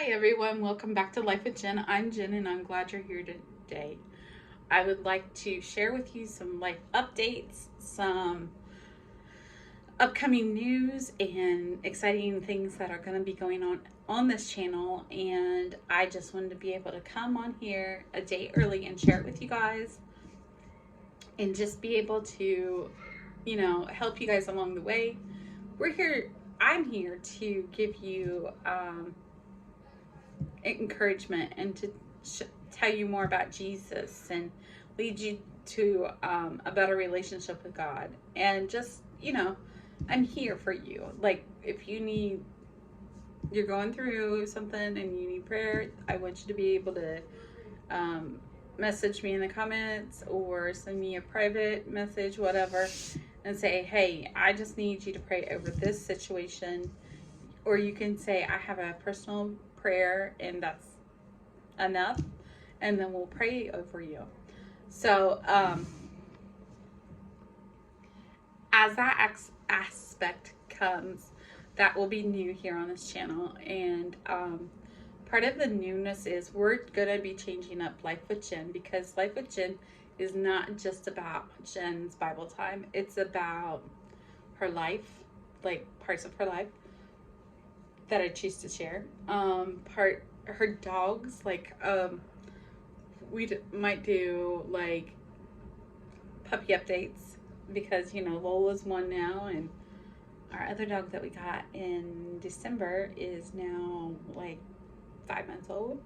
Hi everyone, welcome back to Life with Jen. I'm Jen and I'm glad you're here today. I would like to share with you some life updates, some upcoming news, and exciting things that are going to be going on this channel. And I just wanted to be able to come on here a day early and share it with you guys and just be able to, help you guys along the way. I'm here to give you encouragement and to tell you more about Jesus and lead you to a better relationship with God. And just, I'm here for you. Like, if you're going through something and you need prayer, I want you to be able to message me in the comments or send me a private message, whatever, and say, hey, I just need you to pray over this situation. Or you can say, I have a personal prayer and that's enough, and then we'll pray over you. So as that aspect comes, that will be new here on this channel. And part of the newness is we're gonna be changing up Life with Jen, because Life with Jen is not just about Jen's Bible time. It's about her life, like parts of her life that I choose to share. Her dogs, like we might do like puppy updates, because Lola's one now, and our other dog that we got in December is now like 5 months old,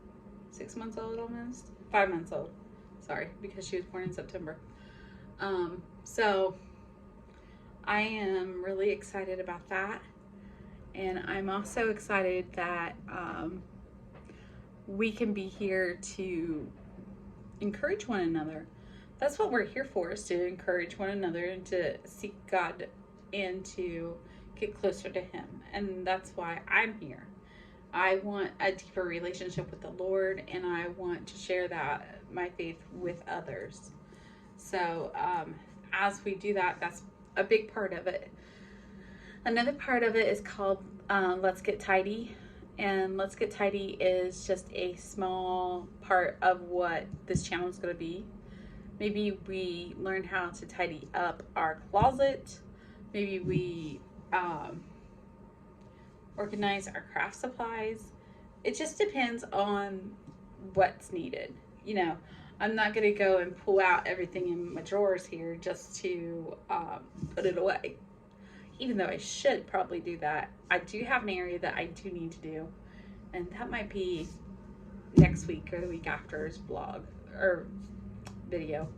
6 months old, almost 5 months old. Sorry, because she was born in September. So I am really excited about that. And I'm also excited that we can be here to encourage one another. That's what we're here for, is to encourage one another and to seek God and to get closer to Him. And that's why I'm here. I want a deeper relationship with the Lord, and I want to share that, my faith, with others. So as we do that, that's a big part of it. Another part of it is called Let's Get Tidy. And Let's Get Tidy is just a small part of what this channel is going to be. Maybe we learn how to tidy up our closet. Maybe we organize our craft supplies. It just depends on what's needed. I'm not going to go and pull out everything in my drawers here just to put it away. Even though I should probably do that, I do have an area that I do need to do, and that might be next week or the week after's vlog or video.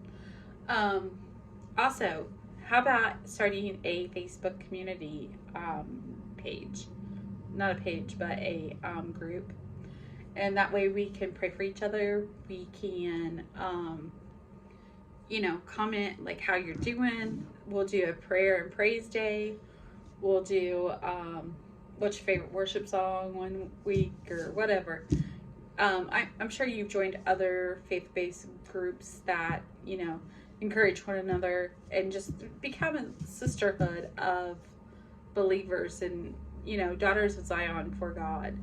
Also, how about starting a Facebook community page? Not a page, but a group. And that way we can pray for each other. We can, comment like how you're doing. We'll do a prayer and praise day. We'll do what's your favorite worship song one week or whatever. I'm sure you've joined other faith-based groups that, encourage one another and just become a sisterhood of believers and, daughters of Zion for God.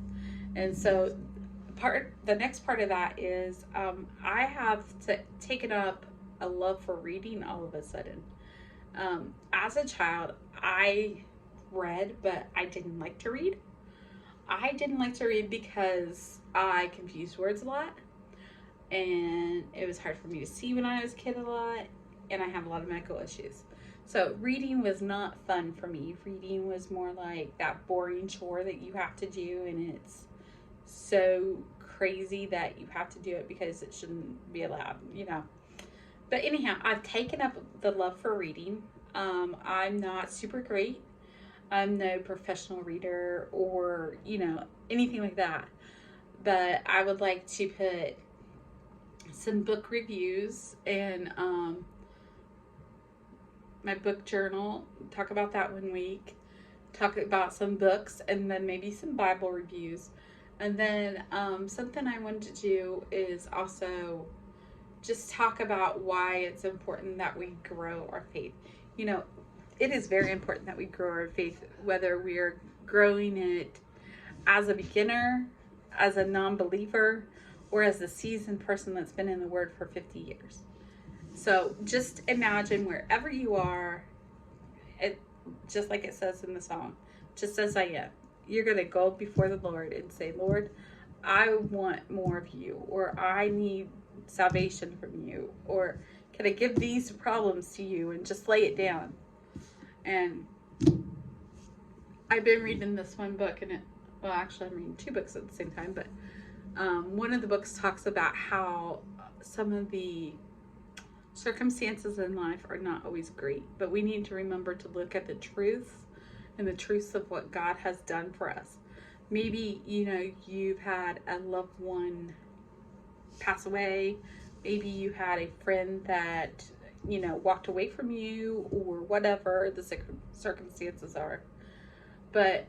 And so the next part of that is I have taken up a love for reading all of a sudden. As a child, I read, but I didn't like to read. I didn't like to read because I confused words a lot, and it was hard for me to see when I was a kid a lot, and I have a lot of medical issues. So reading was not fun for me. Reading was more like that boring chore that you have to do, and it's so crazy that you have to do it because it shouldn't be allowed, But anyhow, I've taken up the love for reading. I'm not super great. I'm no professional reader or, anything like that. But I would like to put some book reviews and my book journal, talk about that one week, talk about some books, and then maybe some Bible reviews. And then something I wanted to do is also just talk about why it's important that we grow our faith. It is very important that we grow our faith, whether we are growing it as a beginner, as a non-believer or as a seasoned person that's been in the Word for 50 years. So just imagine wherever you are, it, just like it says in the song, just as I am. You're going to go before the Lord and say, Lord, I want more of you, or I need salvation from you, or can I give these problems to you, and just lay it down. And I've been reading this one book, and well, actually, I'm reading two books at the same time, but one of the books talks about how some of the circumstances in life are not always great, but we need to remember to look at the truth and the truths of what God has done for us. Maybe, you've had a loved one pass away. Maybe you had a friend that, walked away from you, or whatever the circumstances are. But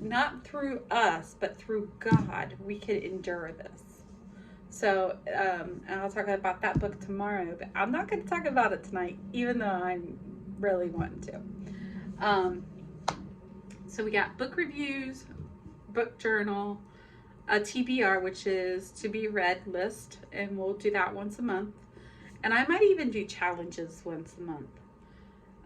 not through us, but through God, we can endure this. So, and I'll talk about that book tomorrow, but I'm not going to talk about it tonight, even though I'm really wanting to. So we got book reviews, book journal, a TBR, which is to be read list, and we'll do that once a month. And I might even do challenges once a month.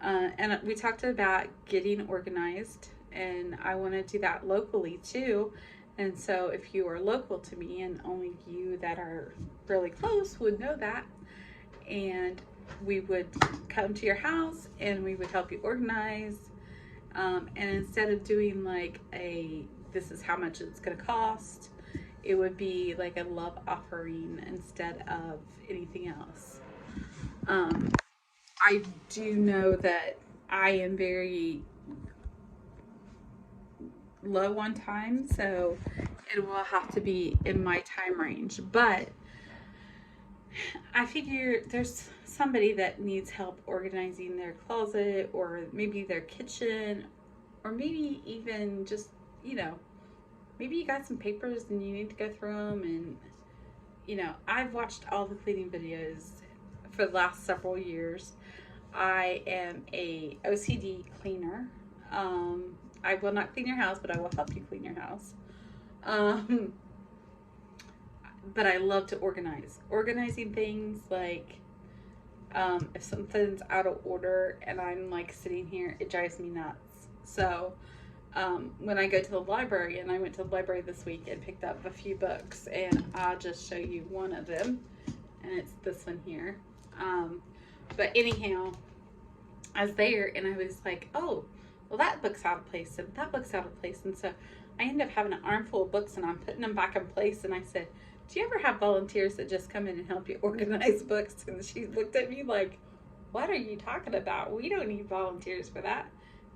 And we talked about getting organized, and I want to do that locally too. And so if you are local to me, and only you that are really close would know that, and we would come to your house and we would help you organize. And instead of doing like this is how much it's going to cost, it would be like a love offering instead of anything else. I do know that I am very low on time, so it will have to be in my time range. But I figure there's somebody that needs help organizing their closet, or maybe their kitchen, or maybe even just, maybe you got some papers and you need to go through them. And, I've watched all the cleaning videos for the last several years. I am a OCD cleaner. I will not clean your house, but I will help you clean your house. But I love to organize. Organizing things like if something's out of order and I'm like sitting here, it drives me nuts. So when I go to the library, and I went to the library this week and picked up a few books, and I'll just show you one of them, and it's this one here. But anyhow, I was there and I was like, oh, well, that book's out of place and that book's out of place. And so I ended up having an armful of books, and I'm putting them back in place. And I said, do you ever have volunteers that just come in and help you organize books? And she looked at me like, what are you talking about? We don't need volunteers for that.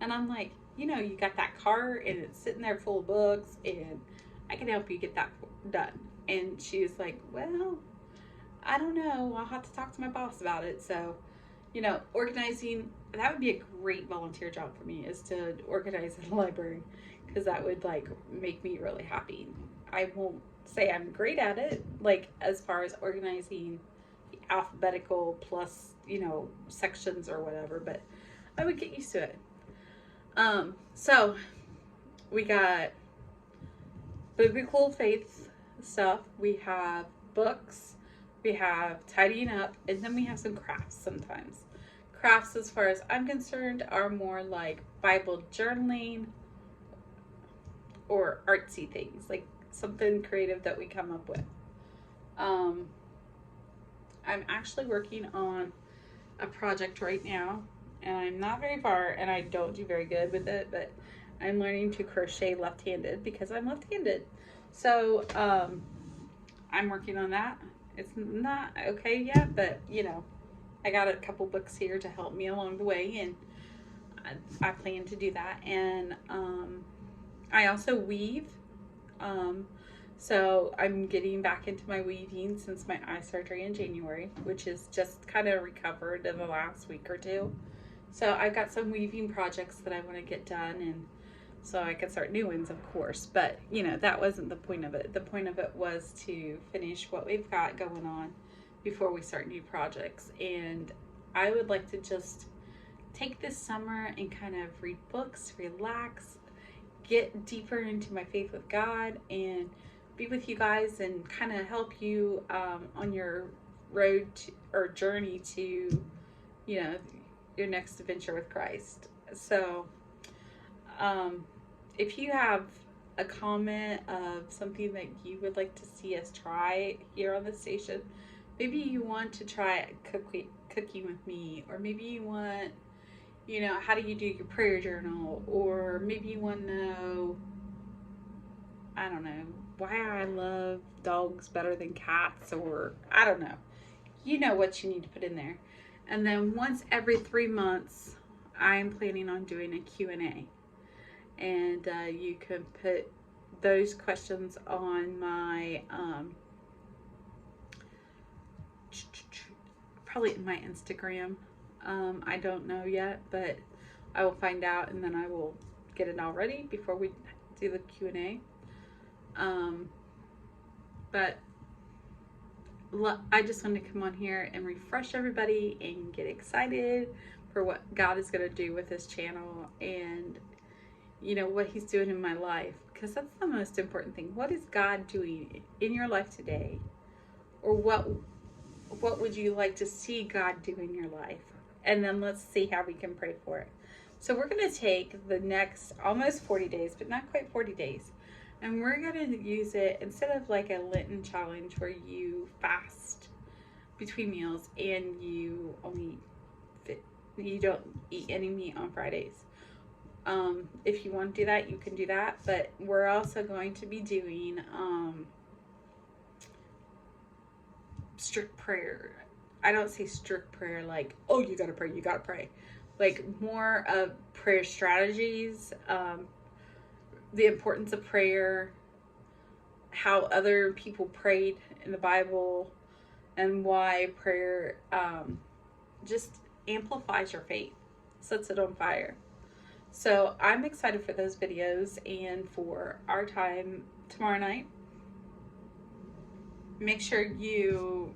And I'm like, you got that cart and it's sitting there full of books, and I can help you get that done. And she was like, well, I don't know. I'll have to talk to my boss about it. So, organizing, that would be a great volunteer job for me, is to organize the library, because that would like make me really happy. I won't say I'm great at it, like as far as organizing the alphabetical plus, sections or whatever, but I would get used to it. So we got biblical faith stuff, we have books, we have tidying up, and then we have some crafts sometimes. Crafts, as far as I'm concerned, are more like Bible journaling or artsy things, like something creative that we come up with. I'm actually working on a project right now, and I'm not very far, and I don't do very good with it, but I'm learning to crochet left-handed because I'm left-handed. So I'm working on that. It's not okay yet, but I got a couple books here to help me along the way, and I plan to do that. And I also weave. So I'm getting back into my weaving since my eye surgery in January, which is just kind of recovered in the last week or two. So I've got some weaving projects that I want to get done, and so I could start new ones, of course. But, that wasn't the point of it. The point of it was to finish what we've got going on before we start new projects. And I would like to just take this summer and kind of read books, relax, get deeper into my faith with God, and be with you guys and kind of help you on your road to, or journey to, you know, your next adventure with Christ. So, if you have a comment of something that you would like to see us try here on the station, maybe you want to try cooking with me, or maybe you want, you know, how do you do your prayer journal, or maybe you want to know, I don't know, why I love dogs better than cats, or I don't know. You know what you need to put in there. And then once every 3 months, I'm planning on doing a Q&A. And you can put those questions on my, probably in my Instagram. I don't know yet, but I will find out, and then I will get it all ready before we do the Q&A. But I just wanted to come on here and refresh everybody and get excited for what God is going to do with this channel, and you know what He's doing in my life, because that's the most important thing. What is God doing in your life today, or what would you like to see God do in your life? And then let's see how we can pray for it. So we're going to take the next almost 40 days, but not quite 40 days. And we're going to use it instead of like a Lenten challenge where you fast between meals and you don't eat any meat on Fridays. If you want to do that, you can do that. But we're also going to be doing strict prayer. I don't say strict prayer like, oh, you gotta pray. Like more of prayer strategies, the importance of prayer, how other people prayed in the Bible, and why prayer just amplifies your faith, sets it on fire. So I'm excited for those videos and for our time tomorrow night. Make sure you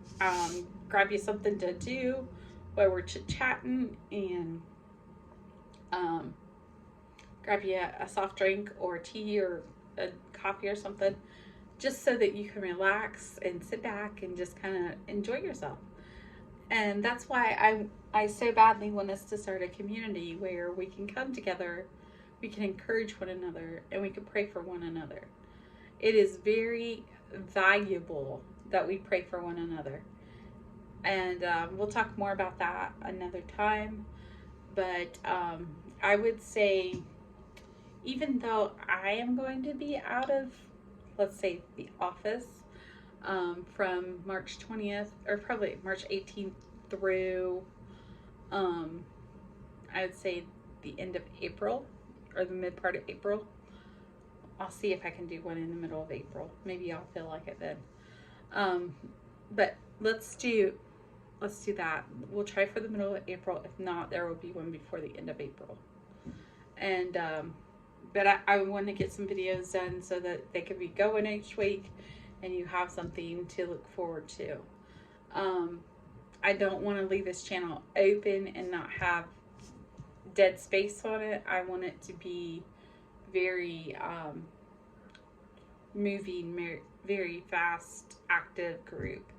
grab you something to do while we're chit-chatting, and grab you a soft drink or tea or a coffee or something, just so that you can relax and sit back and just kind of enjoy yourself. And that's why I so badly want us to start a community where we can come together, we can encourage one another, and we can pray for one another. It is very valuable that we pray for one another. And we'll talk more about that another time. But I would say, even though I am going to be out of, let's say, the office from March 20th, or probably March 18th through, I would say the end of April, or the mid part of April. I'll see if I can do one in the middle of April. Maybe I'll feel like it then. But let's do that. We'll try for the middle of April. If not, there will be one before the end of April. And but I want to get some videos done so that they can be going each week, and you have something to look forward to. I don't want to leave this channel open and not have dead space on it. I want it to be very moving, very fast, active group.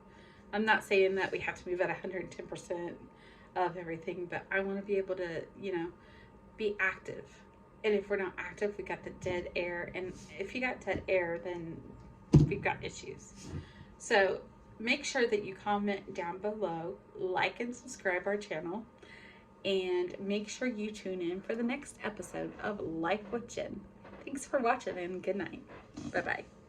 I'm not saying that we have to move at 110% of everything, but I want to be able to, you know, be active. And if we're not active, we got the dead air. And if you got dead air, then we've got issues. So make sure that you comment down below, like and subscribe our channel, and make sure you tune in for the next episode of Life with Jen. Thanks for watching, and good night. Bye-bye.